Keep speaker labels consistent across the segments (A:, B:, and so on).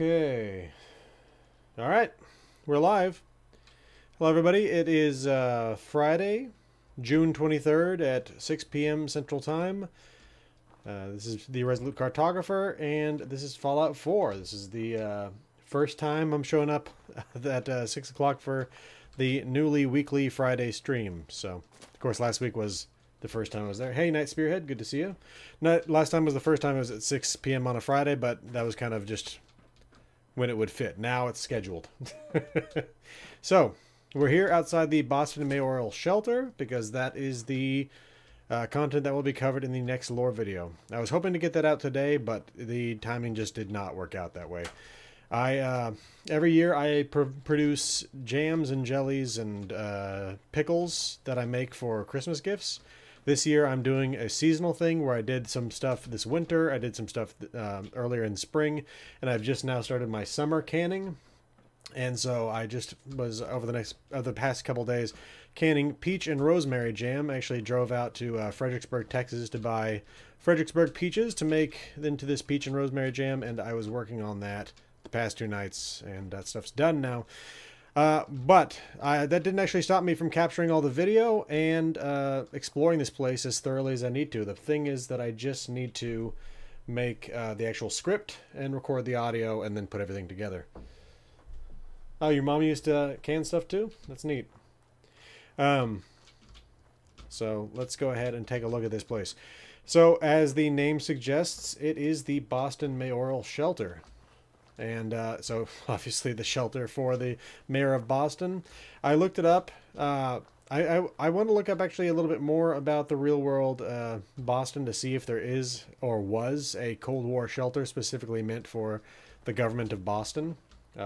A: Okay. All right. We're live. Hello, everybody. It is Friday, June 23rd at 6 p.m. Central Time. This is the Resolute Cartographer, and this is Fallout 4. This is the first time I'm showing up at 6 o'clock for the newly weekly Friday stream. So, of course, last week was the first time I was there. Hey, Night Spearhead, good to see you. Last time was the first time I was at 6 p.m. on a Friday, but that was kind of just when it would fit. Now it's scheduled. So, we're here outside the Boston Mayoral Shelter because that is the content that will be covered in the next lore video. I was hoping to get that out today, but the timing just did not work out that way. Every year I produce jams and jellies and pickles that I make for Christmas gifts. This year I'm doing a seasonal thing where I did some stuff this winter, I did some stuff earlier in spring, and I've just now started my summer canning. And so I just was over the past couple days canning peach and rosemary jam. I actually drove out to Fredericksburg, Texas to buy Fredericksburg peaches to make into this peach and rosemary jam, and I was working on that the past 2 nights, and that stuff's done now. But that didn't actually stop me from capturing all the video and exploring this place as thoroughly as I need to. The thing is that I just need to make the actual script and record the audio and then put everything together. Oh, your mom used to can stuff too? That's neat. So let's go ahead and take a look at this place. So as the name suggests, it is the Boston Mayoral Shelter. And so obviously the shelter for the mayor of Boston. I looked it up. I want to look up actually a little bit more about the real world Boston to see if there is or was a Cold War shelter specifically meant for the government of Boston.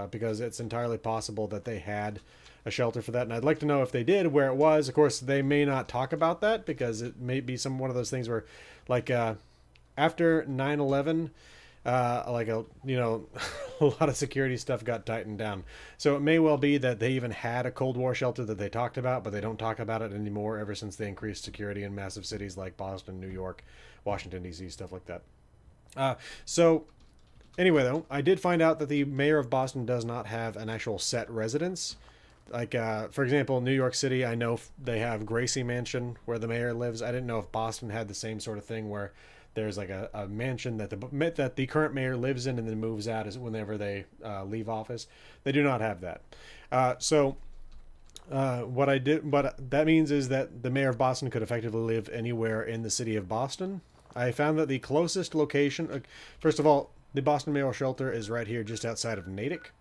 A: Because it's entirely possible that they had a shelter for that. And I'd like to know if they did, where it was. Of course, they may not talk about that because it may be one of those things where, like, after 9/11, a lot of security stuff got tightened down. So it may well be that they even had a Cold War shelter that they talked about, but they don't talk about it anymore ever since they increased security in massive cities like Boston, New York, Washington, D.C., stuff like that. Anyway, though, I did find out that the mayor of Boston does not have an actual set residence. Like, for example, New York City, I know they have Gracie Mansion where the mayor lives. I didn't know if Boston had the same sort of thing where there's like a mansion that the current mayor lives in and then moves out whenever they leave office. They do not have that. What that means is that the mayor of Boston could effectively live anywhere in the city of Boston. I found that the closest location, first of all, the Boston Mayoral Shelter is right here just outside of Natick.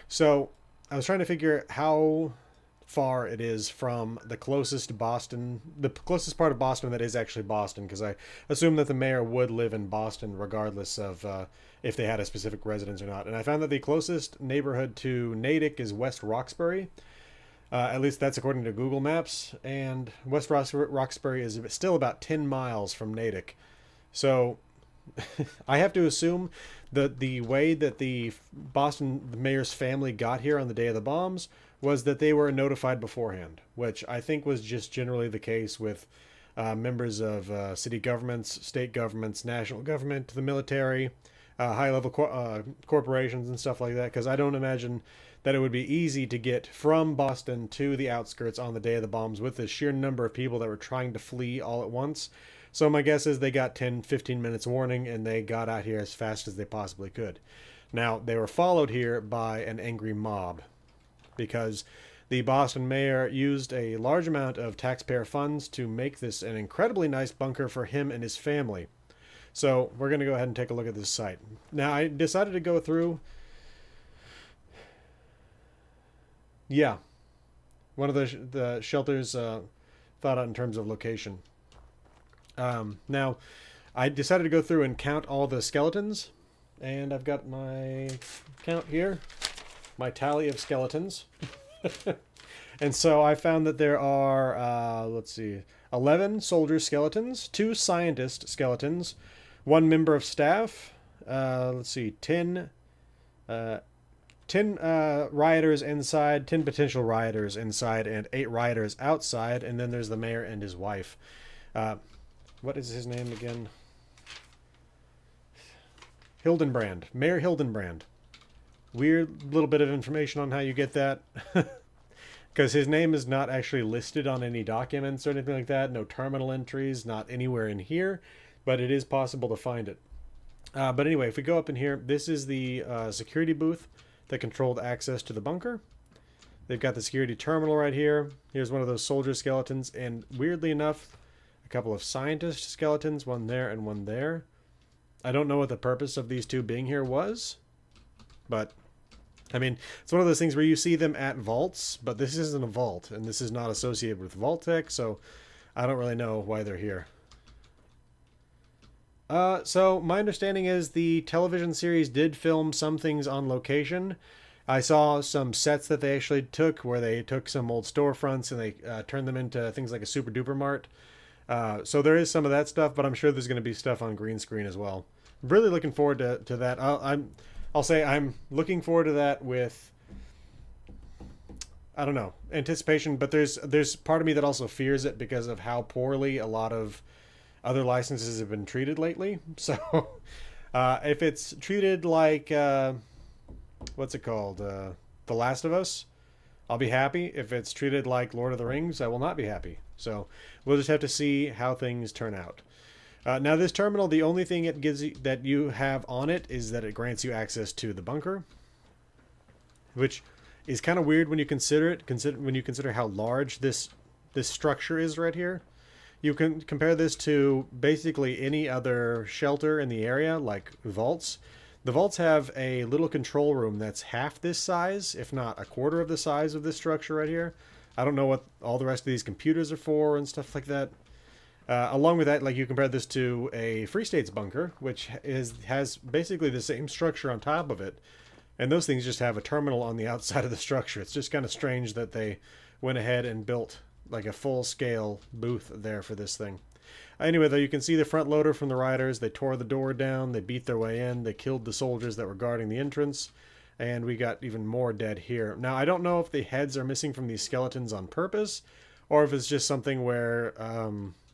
A: So I was trying to figure how far it is from the closest part of Boston that is actually Boston, because I assume that the mayor would live in Boston regardless of if they had a specific residence or not. And I found that the closest neighborhood to Natick is West Roxbury. At least that's according to Google Maps. And West Roxbury is still about 10 miles from Natick. So I have to assume that the way that the mayor's family got here on the day of the bombs was that they were notified beforehand, which I think was just generally the case with members of city governments, state governments, national government, the military, high-level corporations and stuff like that, because I don't imagine that it would be easy to get from Boston to the outskirts on the day of the bombs with the sheer number of people that were trying to flee all at once. So my guess is they got 10-15 minutes warning and they got out here as fast as they possibly could. Now, they were followed here by an angry mob because the Boston mayor used a large amount of taxpayer funds to make this an incredibly nice bunker for him and his family. So we're going to go ahead and take a look at this site. Now, I decided to go through... Yeah, one of the shelters thought out in terms of location. Now, I decided to go through and count all the skeletons, and I've got my count here, my tally of skeletons. And so I found that there are, 11 soldier skeletons, 2 scientist skeletons, 1 member of staff, 10 rioters inside, 10 potential rioters inside, and 8 rioters outside, and then there's the mayor and his wife. What is his name again? Hildenbrand. Mayor Hildenbrand. Weird little bit of information on how you get that. Because his name is not actually listed on any documents or anything like that. No terminal entries, not anywhere in here. But it is possible to find it. But anyway, if we go up in here, this is the security booth that controlled access to the bunker. They've got the security terminal right here. Here's one of those soldier skeletons. And weirdly enough, a couple of scientist skeletons, one there and one there. I don't know what the purpose of these two being here was. But, I mean, it's one of those things where you see them at vaults, but this isn't a vault. And this is not associated with vault tech, so I don't really know why they're here. So my understanding is the television series did film some things on location. I saw some sets that they actually took where they took some old storefronts and they turned them into things like a super duper mart. So there is some of that stuff, but I'm sure there's going to be stuff on green screen as well. I'm really looking forward to that. I'll say I'm looking forward to that with, I don't know, anticipation, but there's part of me that also fears it because of how poorly a lot of other licenses have been treated lately. So if it's treated like what's it called? The Last of Us, I'll be happy. If it's treated like Lord of the Rings, I will not be happy. So we'll just have to see how things turn out. Now this terminal, the only thing it gives you, that you have on it is that it grants you access to the bunker, which is kind of weird when you consider it. When you consider how large this structure is right here. You can compare this to basically any other shelter in the area, like vaults. The vaults have a little control room that's half this size, if not a quarter of the size of this structure right here. I don't know what all the rest of these computers are for and stuff like that. Along with that, like you compare this to a Free States bunker, which has basically the same structure on top of it. And those things just have a terminal on the outside of the structure. It's just kind of strange that they went ahead and built like a full-scale booth there for this thing. Anyway, though, you can see the front loader from the riders. They tore the door down. They beat their way in. They killed the soldiers that were guarding the entrance. And we got even more dead here. Now, I don't know if the heads are missing from these skeletons on purpose, or if it's just something where,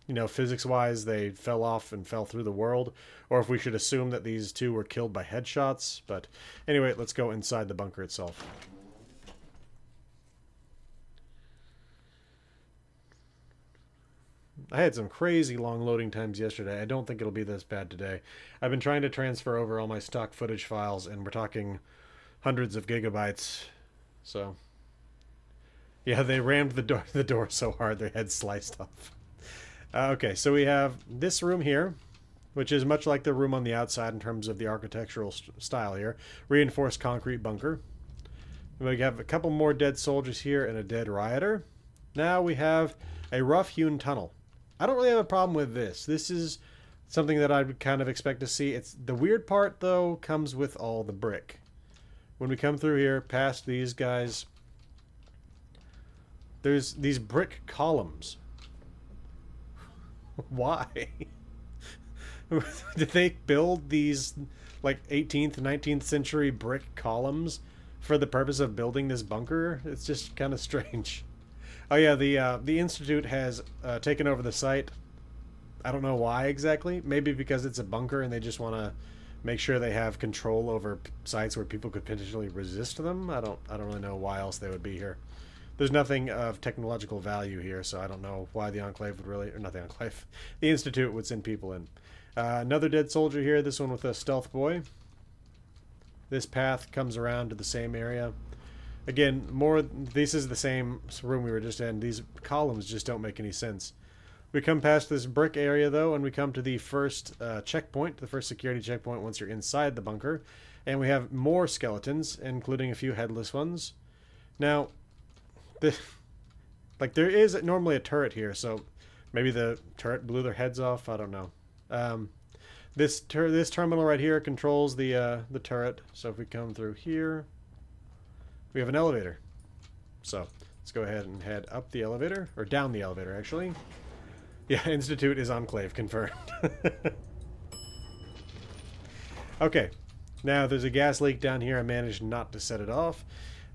A: you know, physics-wise, they fell off and fell through the world, or if we should assume that these two were killed by headshots. But anyway, let's go inside the bunker itself. I had some crazy long loading times yesterday. I don't think it'll be this bad today. I've been trying to transfer over all my stock footage files, and we're talking hundreds of gigabytes. So, yeah, they rammed the door so hard their head sliced off. Okay, so we have this room here, which is much like the room on the outside in terms of the architectural style here. Reinforced concrete bunker. We have a couple more dead soldiers here and a dead rioter. Now we have a rough-hewn tunnel. I don't really have a problem with this. This is something that I would kind of expect to see. It's the weird part, though, comes with all the brick. When we come through here, past these guys, there's these brick columns. Why? Did they build these, like, 18th, 19th century brick columns for the purpose of building this bunker? It's just kind of strange. Oh yeah, the Institute has taken over the site. I don't know why exactly. Maybe because it's a bunker and they just want to make sure they have control over sites where people could potentially resist them. I don't really know why else they would be here. There's nothing of technological value here, so I don't know why the Enclave would really, or not the Enclave, the Institute would send people in. Another dead soldier here. This one with a stealth boy. This path comes around to the same area. Again, this is the same room we were just in. These columns just don't make any sense. We come past this brick area, though, and we come to the first checkpoint, the first security checkpoint once you're inside the bunker. And we have more skeletons, including a few headless ones. Now, there is normally a turret here, so maybe the turret blew their heads off. I don't know. This terminal right here controls the turret. So if we come through here, we have an elevator. So let's go ahead and head up the elevator, or down the elevator, actually. Yeah, Institute is Enclave, confirmed. Okay, now there's a gas leak down here. I managed not to set it off.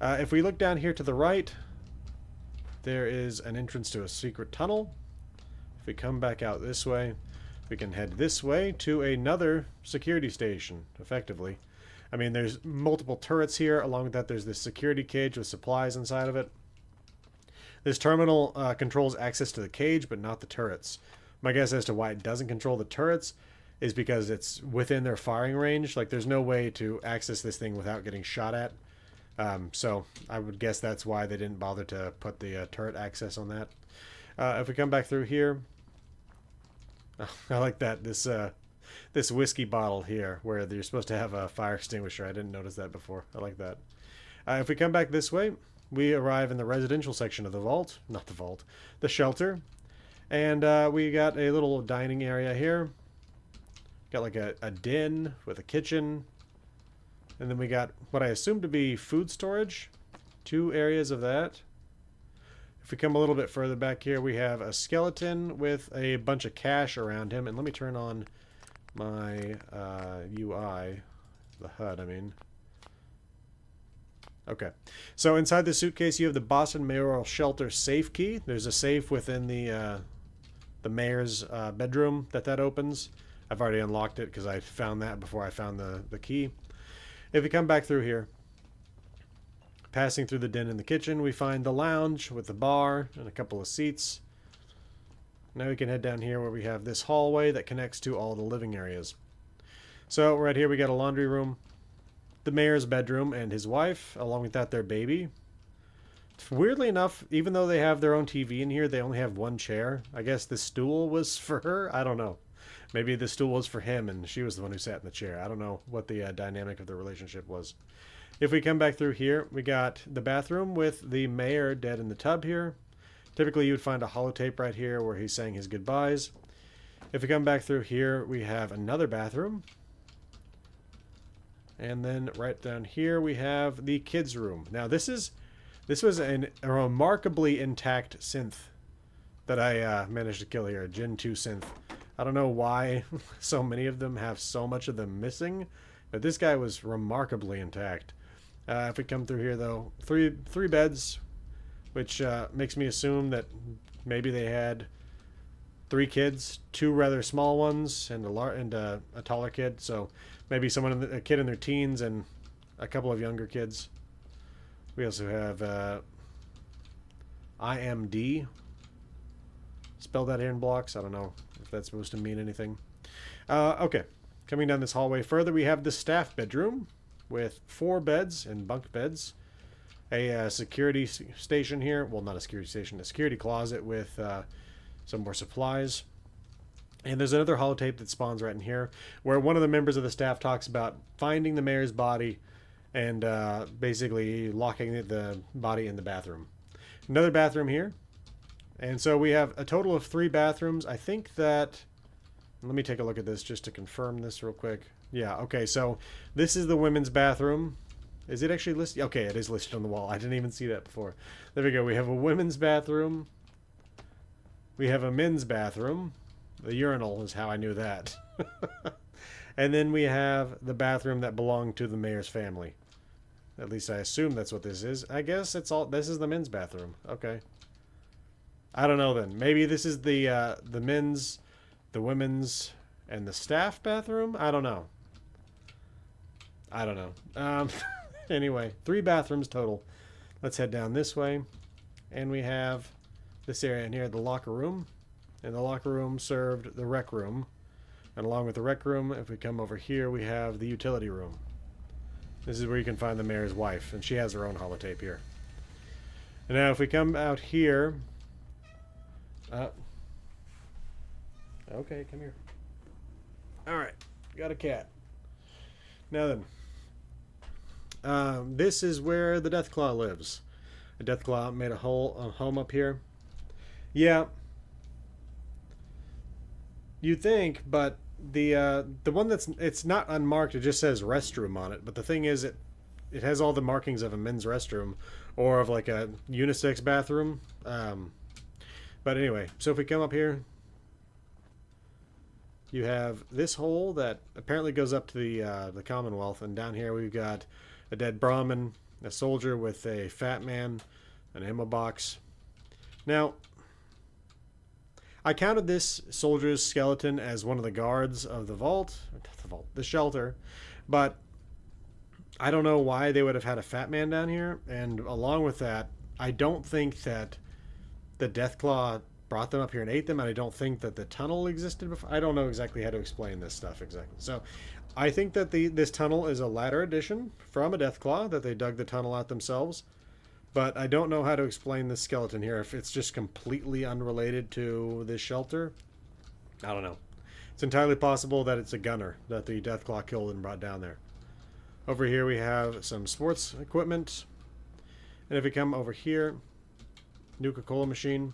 A: If we look down here to the right, there is an entrance to a secret tunnel. If we come back out this way, we can head this way to another security station, effectively. I mean, there's multiple turrets here. Along with that, there's this security cage with supplies inside of it. This terminal controls access to the cage, but not the turrets. My guess as to why it doesn't control the turrets is because it's within their firing range. Like, there's no way to access this thing without getting shot at. So I would guess that's why they didn't bother to put the turret access on that. If we come back through here, I like that this whiskey bottle here where you're supposed to have a fire extinguisher. I didn't notice that before. I like that. If we come back this way, we arrive in the residential section of the vault. Not the vault. The shelter. And we got a little dining area here. Got like a den with a kitchen. And then we got what I assume to be food storage. 2 areas of that. If we come a little bit further back here, we have a skeleton with a bunch of cash around him. And let me turn on my UI. The HUD, I mean. Okay. So inside the suitcase, you have the Boston Mayoral Shelter safe key. There's a safe within the mayor's bedroom that opens. I've already unlocked it because I found that before I found the key. If we come back through here, passing through the den in the kitchen, we find the lounge with the bar and a couple of seats. Now we can head down here where we have this hallway that connects to all the living areas. So right here we got a laundry room, the mayor's bedroom and his wife, along with that their baby. Weirdly enough, even though they have their own TV in here, they only have 1 chair. I guess the stool was for her. I don't know. Maybe the stool was for him and she was the one who sat in the chair. I don't know what the dynamic of the relationship was. If we come back through here, we got the bathroom with the mayor dead in the tub here. Typically, you would find a holotape right here where he's saying his goodbyes. If we come back through here, we have another bathroom. And then right down here, we have the kids' room. Now, this was a remarkably intact synth that I managed to kill here, a Gen 2 synth. I don't know why so many of them have so much of them missing, but this guy was remarkably intact. If we come through here, though, three beds, which makes me assume that maybe they had 3 kids, 2 rather small ones, and a taller kid. So maybe a kid in their teens and a couple of younger kids. We also have IMD spelled out here in blocks. I don't know if that's supposed to mean anything. Okay, coming down this hallway further, we have the staff bedroom with 4 beds and bunk beds. A security station here. Well, not a security station, a security closet with some more supplies. And there's another holotape that spawns right in here where one of the members of the staff talks about finding the mayor's body and basically locking the body in the bathroom. Another bathroom here. And so we have a total of 3 bathrooms. I think that... Let me take a look at this just to confirm this real quick. Yeah, okay, so this is the women's bathroom. Is it actually listed? Okay, it is listed on the wall. I didn't even see that before. There we go. We have a women's bathroom. We have a men's bathroom. The urinal is how I knew that. And then we have the bathroom that belonged to the mayor's family. At least I assume that's what this is. I guess it's all. This is the men's bathroom. Okay. I don't know then. Maybe this is the men's, the women's, and the staff bathroom? I don't know. I don't know. Anyway, 3 bathrooms total. Let's head down this way. And we have this area in here, the locker room. And the locker room served the rec room. And along with the rec room, if we come over here, we have the utility room. This is where you can find the mayor's wife. And she has her own holotape here. And now if we come out here... okay, come here. Alright, got a cat. Now then. This is where the Deathclaw lives. The Deathclaw made a home up here. Yeah. You'd think, but the one it's not unmarked, it just says restroom on it. But the thing is, it has all the markings of a men's restroom or of like a unisex bathroom. But anyway, so if we come up here, you have this hole that apparently goes up to the Commonwealth, and down here we've got a dead Brahmin, a soldier with a fat man, an ammo box. Now, I counted this soldier's skeleton as one of the guards of the vault, the shelter, but I don't know why they would have had a fat man down here, and along with that, I don't think that the Deathclaw brought them up here and ate them, and I don't think that the tunnel existed before. I don't know exactly how to explain this stuff exactly. So I think that this tunnel is a latter addition from a Deathclaw, that they dug the tunnel out themselves. But I don't know how to explain this skeleton here. If it's just completely unrelated to this shelter, I don't know. It's entirely possible that it's a gunner that the Deathclaw killed and brought down there. Over here we have some sports equipment. And if we come over here, Nuka-Cola machine.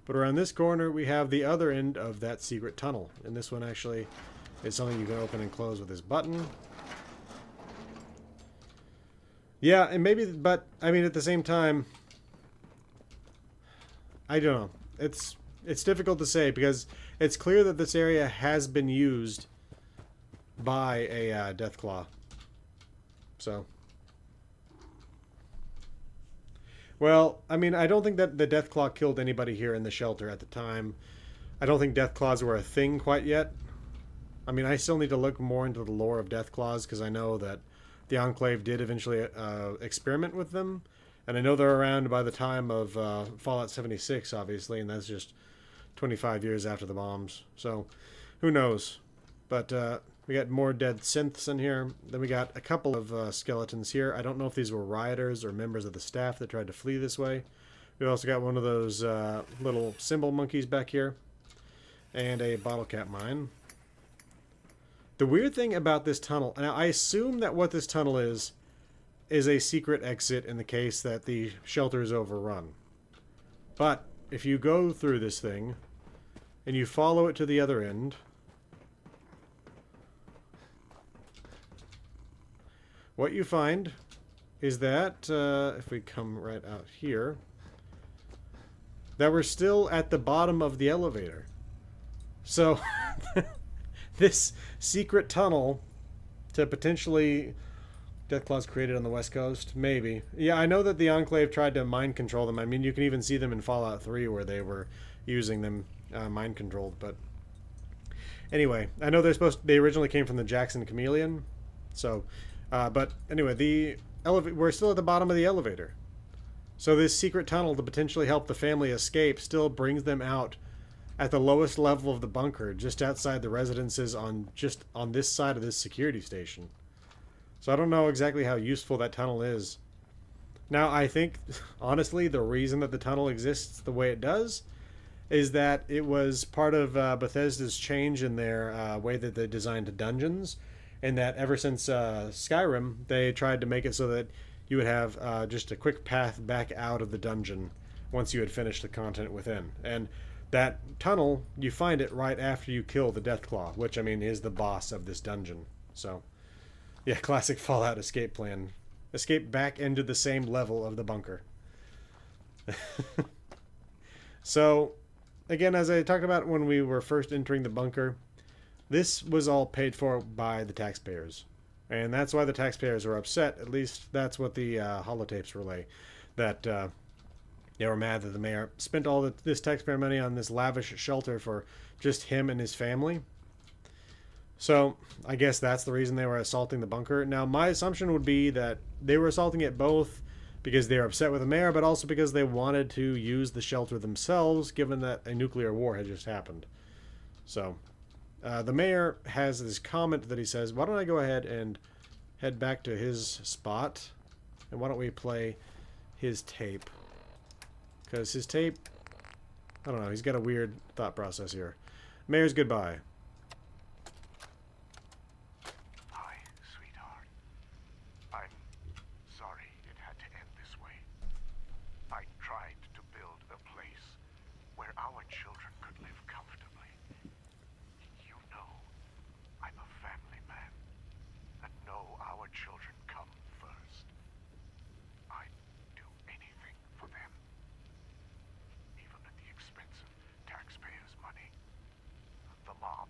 A: But around this corner we have the other end of that secret tunnel. And this one actually is something you can open and close with this button. Yeah, and maybe, but I mean, at the same time, I don't know. It's difficult to say because it's clear that this area has been used by a Deathclaw. So, well, I mean, I don't think that the Deathclaw killed anybody here in the shelter at the time. I don't think Deathclaws were a thing quite yet. I mean, I still need to look more into the lore of Deathclaws because I know that the Enclave did eventually experiment with them. And I know they're around by the time of Fallout 76, obviously, and that's just 25 years after the bombs. So, who knows? But we got more dead synths in here. Then we got a couple of skeletons here. I don't know if these were rioters or members of the staff that tried to flee this way. We also got one of those little symbol monkeys back here. And a bottle cap mine. The weird thing about this tunnel, now I assume that what this tunnel is a secret exit in the case that the shelter is overrun. But if you go through this thing and you follow it to the other end, what you find is that, if we come right out here, that we're still at the bottom of the elevator. So this secret tunnel to potentially Deathclaws created on the West Coast, maybe. Yeah, I know that the Enclave tried to mind control them. I mean, you can even see them in Fallout 3 where they were using them mind controlled. But anyway, I know they originally came from the Jackson Chameleon. So, but anyway, we're still at the bottom of the elevator. So this secret tunnel to potentially help the family escape still brings them out at the lowest level of the bunker, just outside the residences on this side of this security station. So I don't know exactly how useful that tunnel is. Now, I think, honestly, the reason that the tunnel exists the way it does is that it was part of Bethesda's change in their way that they designed dungeons, and that ever since Skyrim, they tried to make it so that you would have just a quick path back out of the dungeon once you had finished the content within. And that tunnel, you find it right after you kill the Deathclaw, which, I mean, is the boss of this dungeon. So, yeah, classic Fallout escape plan. Escape back into the same level of the bunker. So, again, as I talked about when we were first entering the bunker, this was all paid for by the taxpayers. And that's why the taxpayers were upset. At least that's what the holotapes relay. That they were mad that the mayor spent all this taxpayer money on this lavish shelter for just him and his family. So I guess that's the reason they were assaulting the bunker. Now, my assumption would be that they were assaulting it both because they were upset with the mayor, but also because they wanted to use the shelter themselves, given that a nuclear war had just happened. So the mayor has this comment that he says, why don't I go ahead and head back to his spot, and why don't we play his tape? Because his tape, I don't know, he's got a weird thought process here. Mayor's goodbye.
B: Hi, sweetheart. I'm sorry it had to end this way. I tried to build a place where our children could live comfortably. You know, I'm a family man, and know our children come first. I'd do anything for them, even at the expense of taxpayers' money. The mob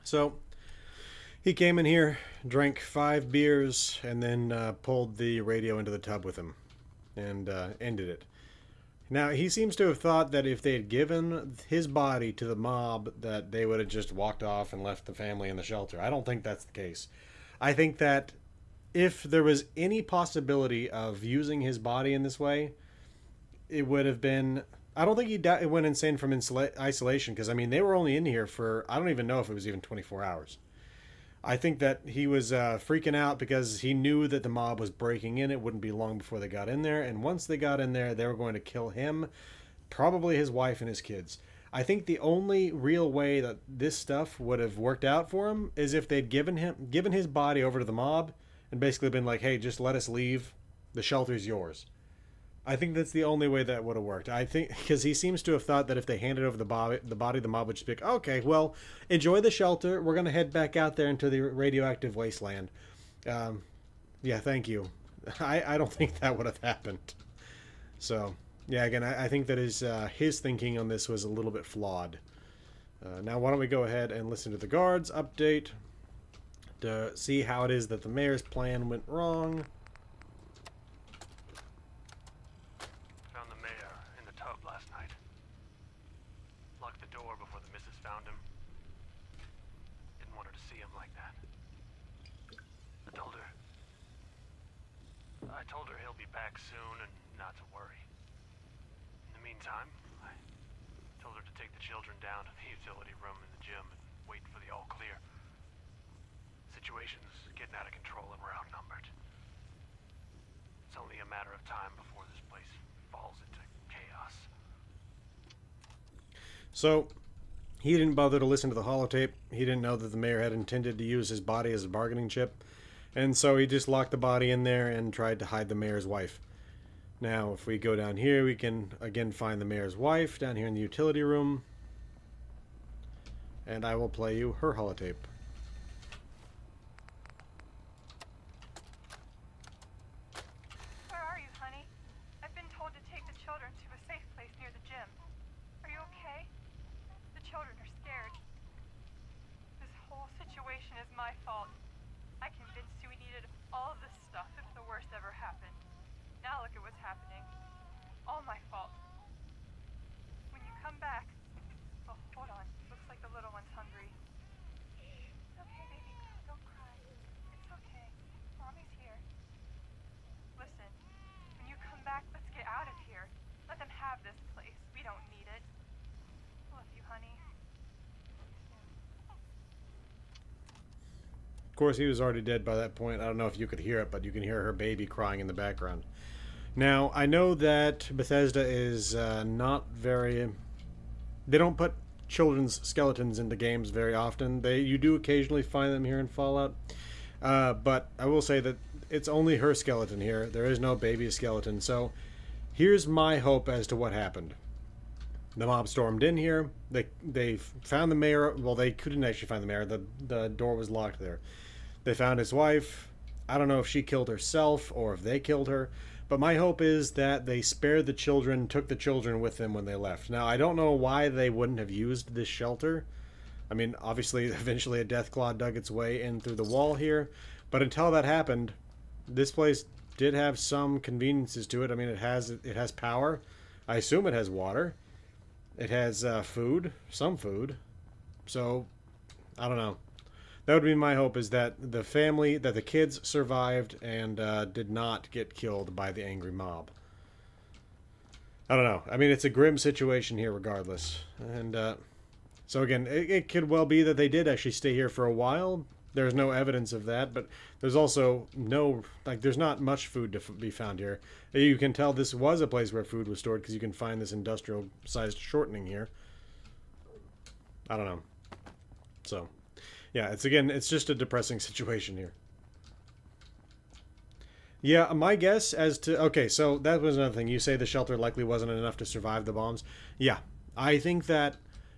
A: So he came in here, drank 5 beers, and then pulled the radio into the tub with him and ended it. Now, he seems to have thought that if they had given his body to the mob, that they would have just walked off and left the family in the shelter. I don't think that's the case. I think that if there was any possibility of using his body in this way, it would have been... I don't think he went insane from isolation, because, I mean, they were only in here for... I don't even know if it was even 24 hours. I think that he was freaking out because he knew that the mob was breaking in. It wouldn't be long before they got in there. And once they got in there, they were going to kill him, probably his wife and his kids. I think the only real way that this stuff would have worked out for him is if they'd given his body over to the mob and basically been like, hey, just let us leave. The shelter's yours. I think that's the only way that would have worked. I think because he seems to have thought that if they handed over the body, the mob would just be like, okay, well, enjoy the shelter. We're going to head back out there into the radioactive wasteland. Yeah, thank you. I don't think that would have happened. So, yeah, again, I think that his thinking on this was a little bit flawed. Now, why don't we go ahead and listen to the guards update to see how it is that the mayor's plan went wrong.
B: I told her he'll be back soon and not to worry. In the meantime, I told her to take the children down to the utility room in the gym and wait for the all clear. Situation's getting out of control and we're outnumbered. It's only a matter of time before this place falls into chaos.
A: So, he didn't bother to listen to the holotape. He didn't know that the mayor had intended to use his body as a bargaining chip. And so he just locked the body in there and tried to hide the mayor's wife. Now, if we go down here, we can again find the mayor's wife down here in the utility room. And I will play you her holotape.
C: Where are you, honey? I've been told to take the children to a safe place near the gym. Are you okay? The children are scared. This whole situation is my fault. I convinced you we needed all of this stuff if the worst ever happened. Now look at what's happening. All my fault. When you come back... Oh, hold on. Looks like the little one's hungry. It's okay, baby. Don't cry. It's okay. Mommy's here. Listen, when you come back, let's get out of here. Let them have this place. We don't need it. Love you, honey.
A: Of course, he was already dead by that point. I don't know if you could hear it, but you can hear her baby crying in the background. Now, I know that Bethesda is not very... They don't put children's skeletons into games very often. You do occasionally find them here in Fallout. But I will say that it's only her skeleton here. There is no baby skeleton. So here's my hope as to what happened. The mob stormed in here. They found the mayor. Well, they couldn't actually find the mayor. The door was locked there. They found his wife. I don't know if she killed herself or if they killed her. But my hope is that they spared the children, took the children with them when they left. Now, I don't know why they wouldn't have used this shelter. I mean, obviously, eventually a deathclaw dug its way in through the wall here. But until that happened, this place did have some conveniences to it. I mean, it has power. I assume it has water. It has food, some food. So, I don't know. That would be my hope, is that the kids survived and did not get killed by the angry mob. I don't know. I mean, it's a grim situation here regardless. And so again, it could well be that they did actually stay here for a while. There's no evidence of that, but there's also there's not much food to be found here. You can tell this was a place where food was stored because you can find this industrial-sized shortening here. I don't know. So, yeah, it's just a depressing situation here. Yeah, my guess as to... Okay, so that was another thing. You say the shelter likely wasn't enough to survive the bombs. Yeah, I think that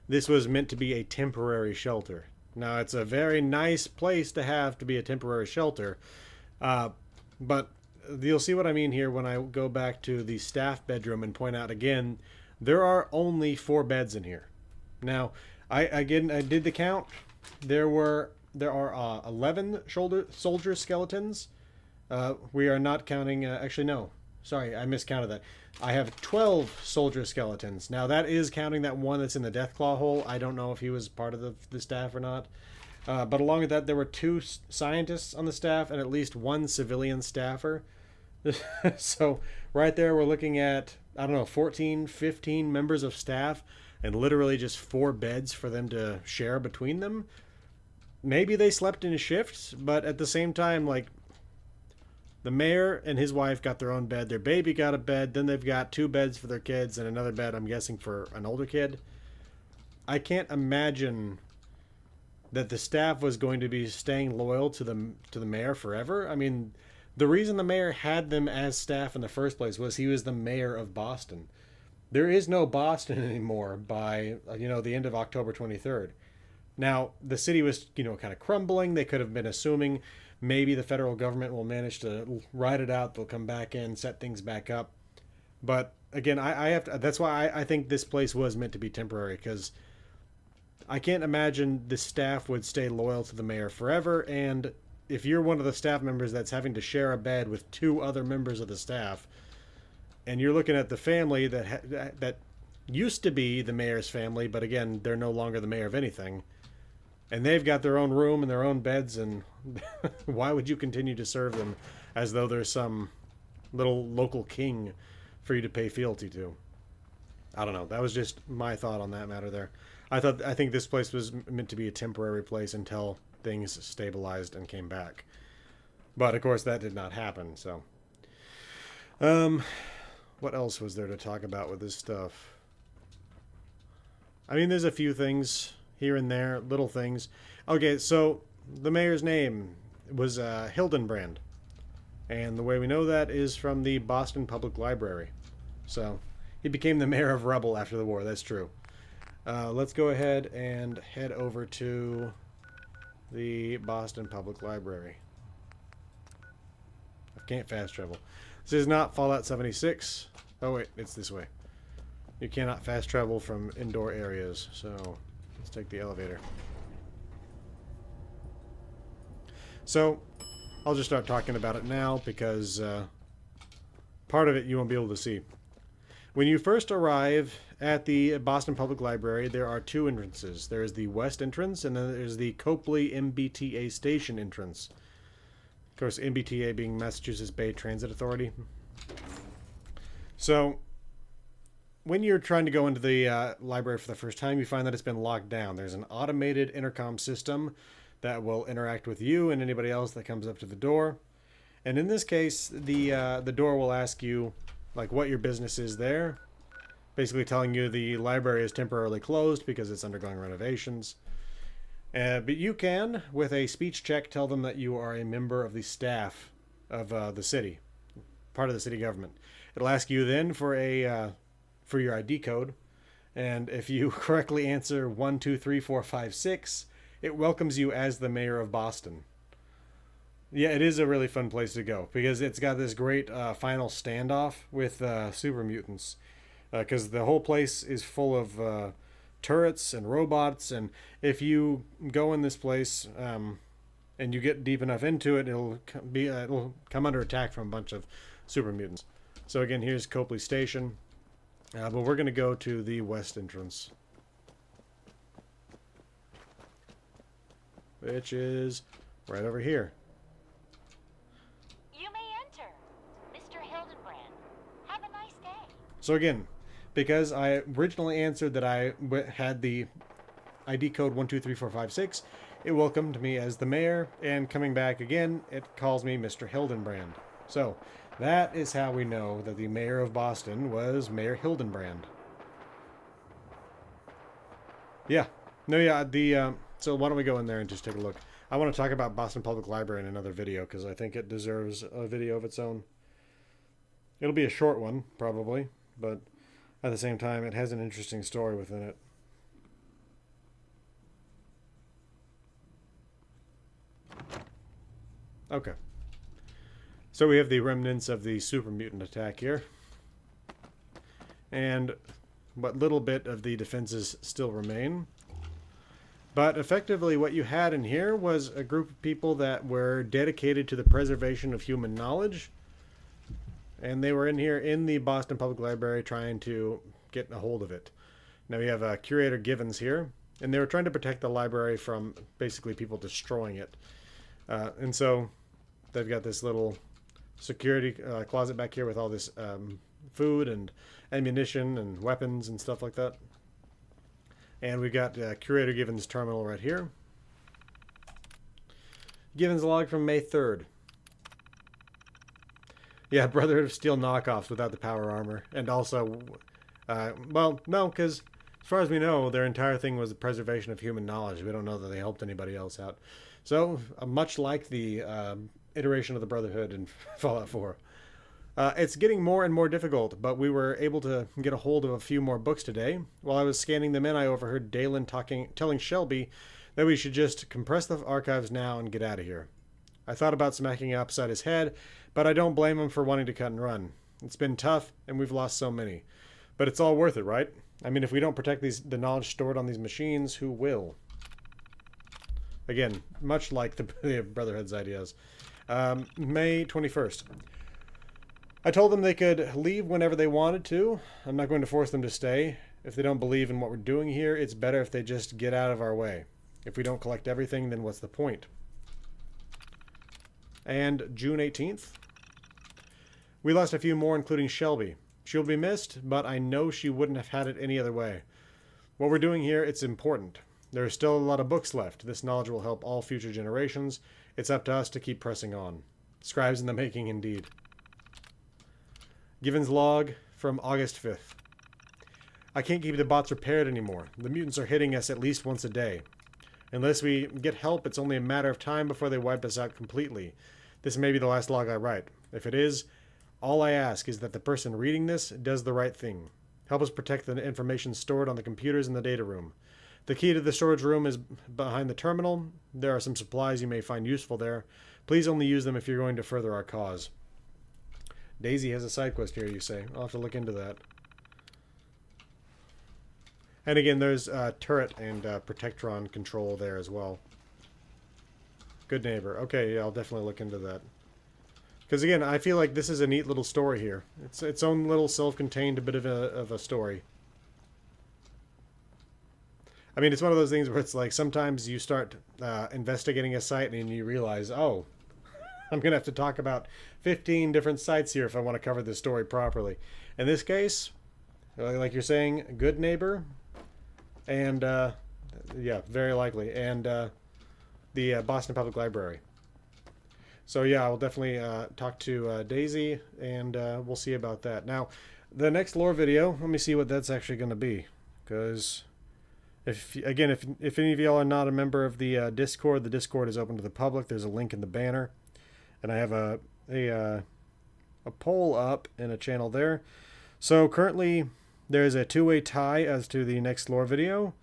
A: this was meant to be a temporary shelter. Now, it's a very nice place to have to be a temporary shelter. But you'll see what I mean here when I go back to the staff bedroom and point out again, there are only 4 beds in here. Now, I did the count. there are 11 soldier skeletons. We are not counting. Actually, no. Sorry, I miscounted that. I have 12 soldier skeletons. Now that is counting that one that's in the Deathclaw hole. I don't know if he was part of the staff or not. But along with that, there were 2 scientists on the staff and at least 1 civilian staffer. So right there, we're looking at, I don't know, 14, 15 members of staff and literally just 4 beds for them to share between them. Maybe they slept in shifts, but at the same time, like, the mayor and his wife got their own bed. Their baby got a bed. Then they've got 2 beds for their kids and another bed, I'm guessing, for an older kid. I can't imagine that the staff was going to be staying loyal to the mayor forever. I mean, the reason the mayor had them as staff in the first place was he was the mayor of Boston. There is no Boston anymore by, the end of October 23rd. Now, the city was, kind of crumbling. They could have been assuming maybe the federal government will manage to ride it out. They'll come back in, set things back up. But again, I have to, that's why I think this place was meant to be temporary, because I can't imagine the staff would stay loyal to the mayor forever. And if you're one of the staff members that's having to share a bed with 2 other members of the staff, and you're looking at the family that used to be the mayor's family, but again, they're no longer the mayor of anything, and they've got their own room and their own beds, and why would you continue to serve them as though there's some little local king for you to pay fealty to? I don't know. That was just my thought on that matter there. I think this place was meant to be a temporary place until things stabilized and came back. But of course that did not happen, so. What else was there to talk about with this stuff? I mean, there's a few things here and there, little things. Okay, so the mayor's name was Hildenbrand. And the way we know that is from the Boston Public Library. So he became the mayor of Rubble after the war, that's true. Let's go ahead and head over to the Boston Public Library. I can't fast travel. This is not Fallout 76. Oh wait, it's this way. You cannot fast travel from indoor areas, so let's take the elevator. So, I'll just start talking about it now because part of it you won't be able to see. When you first arrive at the Boston Public Library, there are 2 entrances. There is the west entrance, and then there's the Copley MBTA station entrance. Of course, MBTA being Massachusetts Bay Transit Authority. So, when you're trying to go into the library for the first time, you find that it's been locked down. There's an automated intercom system that will interact with you and anybody else that comes up to the door. And in this case, the door will ask you, like, what your business is there. Basically telling you the library is temporarily closed because it's undergoing renovations. But you can, with a speech check, tell them that you are a member of the staff of the city, part of the city government. It'll ask you then for your ID code, and if you correctly answer 1, 2, 3, 4, 5, 6, it welcomes you as the mayor of Boston. Yeah, it is a really fun place to go because it's got this great final standoff with super mutants, because the whole place is full of turrets and robots, and if you go in this place and you get deep enough into it, it'll come under attack from a bunch of super mutants. So again, here's Copley Station, but we're going to go to the west entrance, which is right over here.
D: You may enter, Mr. Hildenbrand. Have a nice day.
A: So again, because I originally answered that I had the ID code 123456, it welcomed me as the mayor, and coming back again, it calls me Mr. Hildenbrand. So that is how we know that the mayor of Boston was Mayor Hildenbrand. Yeah. No, yeah, so why don't we go in there and just take a look. I want to talk about Boston Public Library in another video because I think it deserves a video of its own. It'll be a short one, probably, but at the same time, it has an interesting story within it. Okay. So we have the remnants of the super mutant attack here. And what little bit of the defenses still remain. But effectively what you had in here was a group of people that were dedicated to the preservation of human knowledge. And they were in here in the Boston Public Library trying to get a hold of it. Now we have Curator Givens here. And they were trying to protect the library from basically people destroying it. And so they've got this little security closet back here with all this food and ammunition and weapons and stuff like that. And we've got Curator Givens' terminal right here. Givens log from May 3rd. Yeah, Brotherhood of Steel knockoffs without the power armor. And also, well, no, because as far as we know, their entire thing was the preservation of human knowledge. We don't know that they helped anybody else out. So, much like the iteration of the Brotherhood in Fallout 4. It's getting more and more difficult, but we were able to get a hold of a few more books today. While I was scanning them in, I overheard Dalen telling Shelby that we should just compress the archives now and get out of here. I thought about smacking upside his head, but I don't blame him for wanting to cut and run. It's been tough, and we've lost so many. But it's all worth it, right? I mean, if we don't protect the knowledge stored on these machines, who will? Again, much like the Brotherhood's ideas. May 21st. I told them they could leave whenever they wanted to. I'm not going to force them to stay. If they don't believe in what we're doing here, it's better if they just get out of our way. If we don't collect everything, then what's the point? And June 18th. We lost a few more, including Shelby. She'll be missed, but I know she wouldn't have had it any other way. What we're doing here, it's important. There are still a lot of books left. This knowledge will help all future generations. It's up to us to keep pressing on. Scribes in the making, indeed. Givens log from August 5th. I can't keep the bots repaired anymore. The mutants are hitting us at least once a day. Unless we get help, it's only a matter of time before they wipe us out completely. This may be the last log I write. If it is, all I ask is that the person reading this does the right thing. Help us protect the information stored on the computers in the data room. The key to the storage room is behind the terminal. There are some supplies you may find useful there. Please only use them if you're going to further our cause. Daisy has a side quest here, you say. I'll have to look into that. And again, there's turret and Protectron control there as well. Good neighbor. Okay, yeah, I'll definitely look into that. Because again, I feel like this is a neat little story here. It's its own little self-contained bit of a story. I mean, it's one of those things where it's like sometimes you start investigating a site and you realize, oh, I'm going to have to talk about 15 different sites here if I want to cover this story properly. In this case, like you're saying, good neighbor, and yeah, very likely, and the Boston Public Library. So yeah, I'll definitely talk to Daisy, and we'll see about that. Now, the next lore video, let me see what that's actually going to be, because if any of y'all are not a member of the Discord is open to the public. There's a link in the banner. And I have a poll up in a channel there. So currently there's a two-way tie as to the next lore video.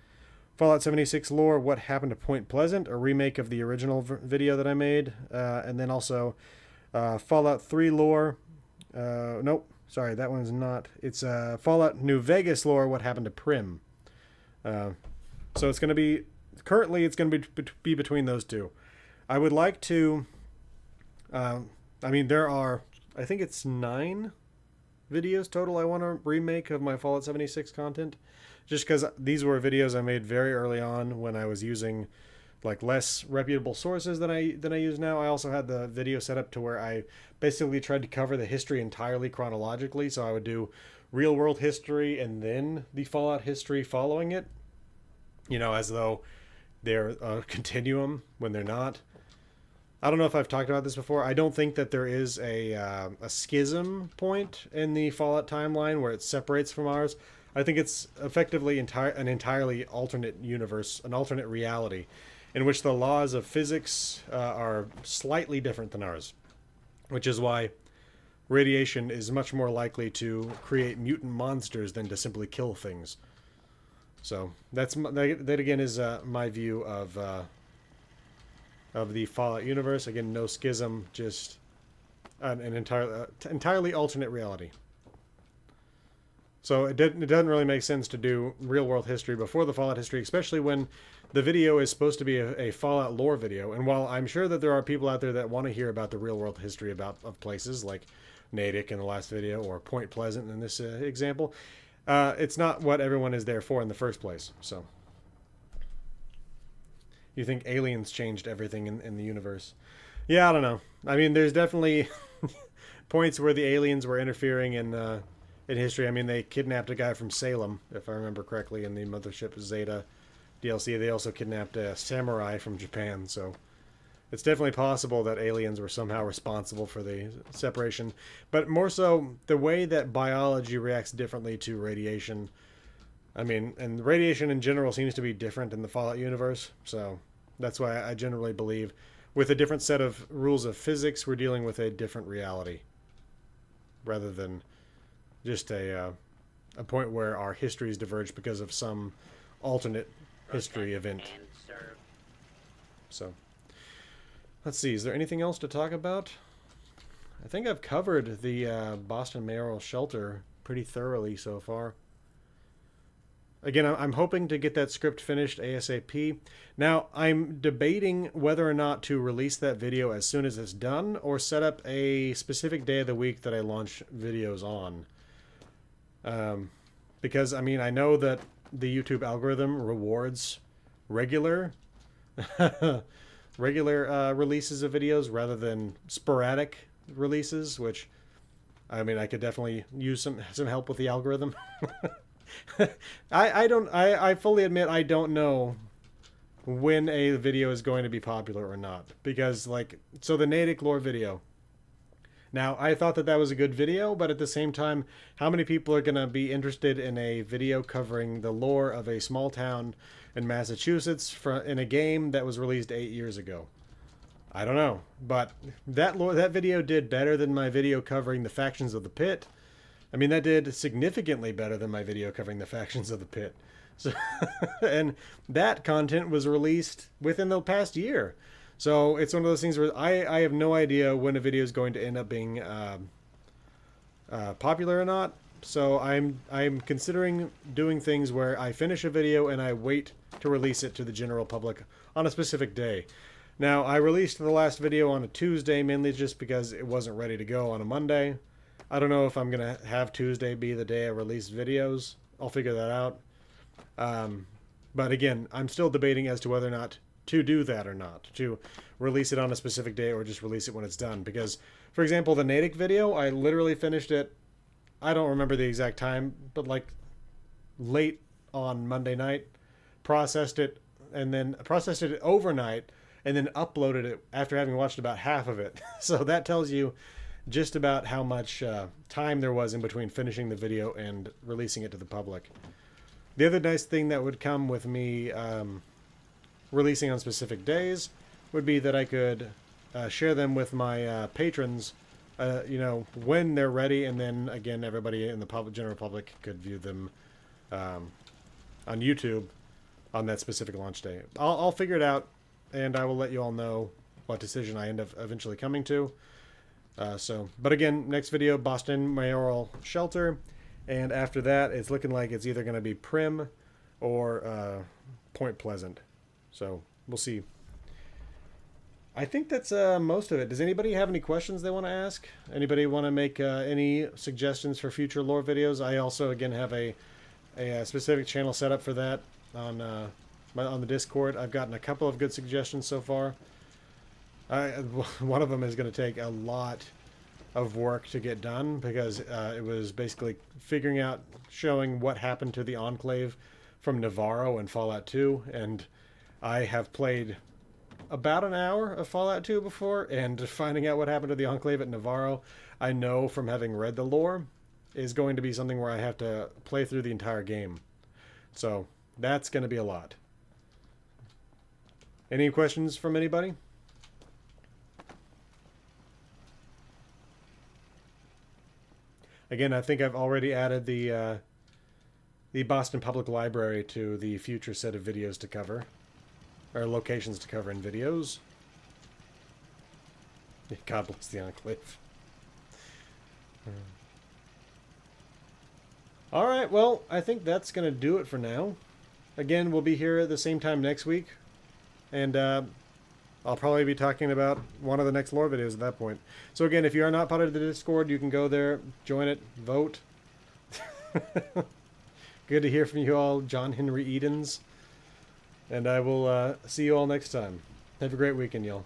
A: Fallout 76 lore, What Happened to Point Pleasant, a remake of the original video that I made. And then also Fallout 3 lore. Nope, sorry, that one's not. It's Fallout New Vegas lore, What Happened to Prim. So it's going to be, currently it's going to be between those two. I would like to... I mean, there are, I think it's 9 videos total I want to remake of my Fallout 76 content. Just because these were videos I made very early on when I was using like less reputable sources than I use now. I also had the video set up to where I basically tried to cover the history entirely chronologically. So I would do real world history and then the Fallout history following it. You know, as though they're a continuum when they're not. I don't know if I've talked about this before. I don't think that there is a schism point in the Fallout timeline where it separates from ours. I think it's effectively an entirely alternate universe, an alternate reality, in which the laws of physics are slightly different than ours, which is why radiation is much more likely to create mutant monsters than to simply kill things. So that again is my view of the Fallout universe. Again, no schism, just an entirely alternate reality. So it doesn't really make sense to do real world history before the Fallout history, especially when the video is supposed to be a Fallout lore video. And while I'm sure that there are people out there that want to hear about the real world history of places like Natick in the last video or Point Pleasant in this example, it's not what everyone is there for in the first place. So you think aliens changed everything in the universe? Yeah, I don't know. I mean, there's definitely points where the aliens were interfering in history. I mean, they kidnapped a guy from Salem, if I remember correctly, in the Mothership Zeta DLC. They also kidnapped a samurai from Japan, so it's definitely possible that aliens were somehow responsible for the separation. But more so, the way that biology reacts differently to radiation. I mean, and radiation in general seems to be different in the Fallout universe, so that's why I generally believe with a different set of rules of physics, we're dealing with a different reality rather than just a point where our histories diverge because of some alternate history event. So, let's see. Is there anything else to talk about? I think I've covered the Boston Mayoral Shelter pretty thoroughly so far. Again, I'm hoping to get that script finished ASAP. Now, I'm debating whether or not to release that video as soon as it's done or set up a specific day of the week that I launch videos on. Because, I mean, I know that the YouTube algorithm rewards regular releases of videos rather than sporadic releases, which, I mean, I could definitely use some help with the algorithm. I fully admit I don't know when a video is going to be popular or not, because so the Natick lore video, now I thought that was a good video, but at the same time, how many people are going to be interested in a video covering the lore of a small town in Massachusetts in a game that was released 8 years ago? I don't know, but that video did better than my video covering the factions of the pit. I mean, that did significantly better than my video covering the factions of the pit. So, and that content was released within the past year. So it's one of those things where I have no idea when a video is going to end up being popular or not. So I'm considering doing things where I finish a video and I wait to release it to the general public on a specific day. Now, I released the last video on a Tuesday, mainly just because it wasn't ready to go on a Monday. I don't know if I'm going to have Tuesday be the day I release videos. I'll figure that out. But again, I'm still debating as to whether or not to do that or not. To release it on a specific day or just release it when it's done. Because, for example, the Natick video, I literally finished it, I don't remember the exact time, but late on Monday night. Processed it overnight, and then uploaded it after having watched about half of it. So that tells you just about how much time there was in between finishing the video and releasing it to the public. The other nice thing that would come with me releasing on specific days would be that I could share them with my patrons, when they're ready, and then again, everybody in the general public could view them on YouTube on that specific launch day. I'll figure it out, and I will let you all know what decision I end up eventually coming to. But again, next video, Boston Mayoral Shelter, and after that, it's looking like it's either going to be Prim or Point Pleasant. So we'll see. I think that's most of it. Does anybody have any questions they want to ask? Anybody want to make any suggestions for future lore videos? I also, again, have a specific channel set up for that on the Discord. I've gotten a couple of good suggestions so far. One of them is going to take a lot of work to get done because it was basically showing what happened to the Enclave from Navarro and Fallout 2, and I have played about an hour of Fallout 2 before, and finding out what happened to the Enclave at Navarro, I know from having read the lore, is going to be something where I have to play through the entire game. So that's going to be a lot. Any questions from anybody? Again, I think I've already added the Boston Public Library to the future set of videos to cover, or locations to cover in videos. God bless the Enclave. All right, well, I think that's going to do it for now. Again, we'll be here at the same time next week. And I'll probably be talking about one of the next lore videos at that point. So again, if you are not part of the Discord, you can go there, join it, vote. Good to hear from you all, John Henry Edens. And I will see you all next time. Have a great weekend, y'all.